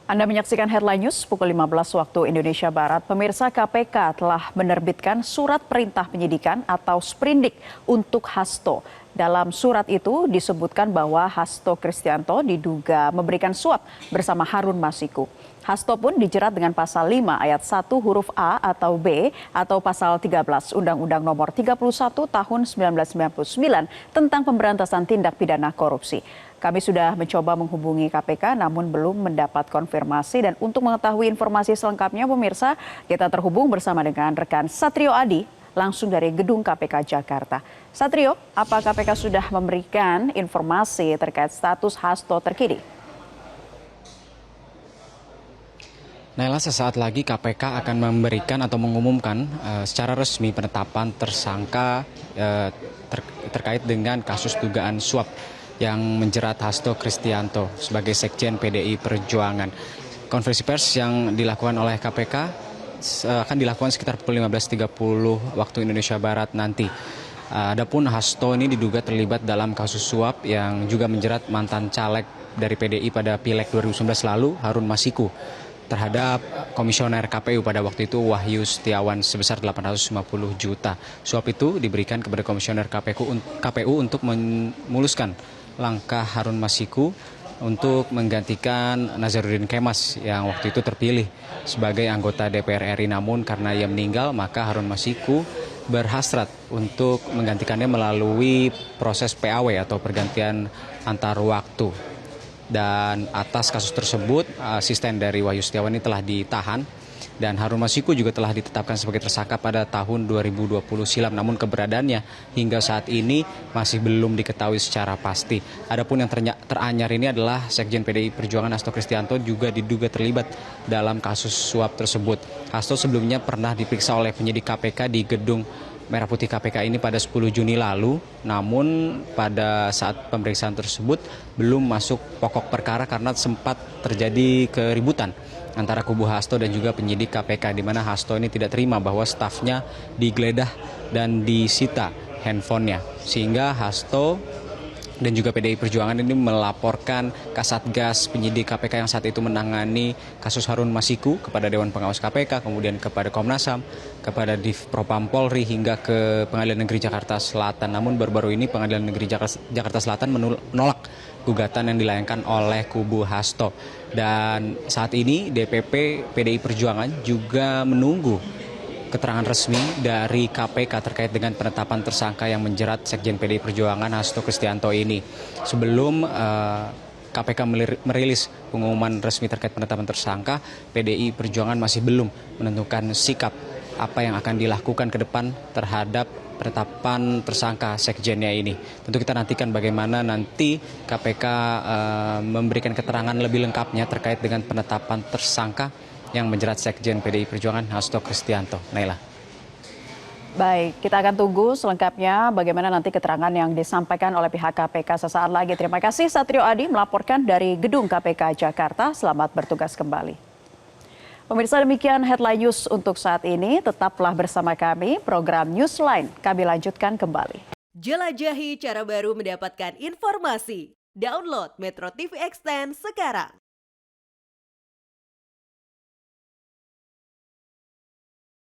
Anda menyaksikan Headline News pukul 15 waktu Indonesia Barat. Pemirsa, KPK telah menerbitkan surat perintah penyidikan atau sprindik untuk Hasto. Dalam surat itu disebutkan bahwa Hasto Kristianto diduga memberikan suap bersama Harun Masiku. Hasto pun dijerat dengan pasal 5 ayat 1 huruf A atau B atau pasal 13 Undang-Undang Nomor 31 Tahun 1999 tentang pemberantasan tindak pidana korupsi. Kami sudah mencoba menghubungi KPK namun belum mendapat konfirmasi, dan untuk mengetahui informasi selengkapnya pemirsa, kita terhubung bersama dengan rekan Satrio Adi langsung dari Gedung KPK Jakarta. Satrio, apa KPK sudah memberikan informasi terkait status Hasto terkini? Naila, sesaat lagi KPK akan memberikan atau mengumumkan secara resmi penetapan tersangka terkait dengan kasus dugaan suap yang menjerat Hasto Kristianto sebagai Sekjen PDI Perjuangan. Konferensi pers yang dilakukan oleh KPK akan dilakukan sekitar pukul 15.30 waktu Indonesia Barat nanti. Adapun Hasto ini diduga terlibat dalam kasus suap yang juga menjerat mantan caleg dari PDI pada Pileg 2019 lalu, Harun Masiku, terhadap komisioner KPU pada waktu itu Wahyu Setiawan sebesar 850 juta. Suap itu diberikan kepada komisioner KPU untuk memuluskan langkah Harun Masiku untuk menggantikan Nazarudin Kemas yang waktu itu terpilih sebagai anggota DPR RI. Namun karena ia meninggal, maka Harun Masiku berhasrat untuk menggantikannya melalui proses PAW atau pergantian antar waktu. Dan atas kasus tersebut, asisten dari Wahyu Setiawan ini telah ditahan, dan Harun Masiku juga telah ditetapkan sebagai tersangka pada tahun 2020 silam. Namun keberadaannya hingga saat ini masih belum diketahui secara pasti. Adapun yang teranyar ini adalah Sekjen PDI Perjuangan Hasto Kristianto juga diduga terlibat dalam kasus suap tersebut. Hasto sebelumnya pernah diperiksa oleh penyidik KPK di Gedung Merah Putih KPK ini pada 10 Juni lalu, namun pada saat pemeriksaan tersebut belum masuk pokok perkara karena sempat terjadi keributan antara kubu Hasto dan juga penyidik KPK, di mana Hasto ini tidak terima bahwa stafnya digeledah dan disita handphonenya, sehingga Hasto dan juga PDI Perjuangan ini melaporkan Kasatgas penyidik KPK yang saat itu menangani kasus Harun Masiku kepada Dewan Pengawas KPK, kemudian kepada Komnas HAM, kepada Div Propam Polri, hingga ke Pengadilan Negeri Jakarta Selatan. Namun baru-baru ini Pengadilan Negeri Jakarta Selatan menolak gugatan yang dilayangkan oleh kubu Hasto. Dan saat ini DPP PDI Perjuangan juga menunggu keterangan resmi dari KPK terkait dengan penetapan tersangka yang menjerat Sekjen PDI Perjuangan Hasto Kristianto ini. Sebelum KPK merilis pengumuman resmi terkait penetapan tersangka, PDI Perjuangan masih belum menentukan sikap apa yang akan dilakukan ke depan terhadap penetapan tersangka sekjennya ini. Tentu kita nantikan bagaimana nanti KPK memberikan keterangan lebih lengkapnya terkait dengan penetapan tersangka yang menjerat Sekjen PDI Perjuangan Hasto Kristianto. Naila. Baik, kita akan tunggu selengkapnya bagaimana nanti keterangan yang disampaikan oleh pihak KPK sesaat lagi. Terima kasih Satrio Adi melaporkan dari Gedung KPK Jakarta. Selamat bertugas kembali. Pemirsa, demikian Headline News untuk saat ini. Tetaplah bersama kami, program Newsline kami lanjutkan kembali. Jelajahi cara baru mendapatkan informasi. Download Metro TV Extend sekarang.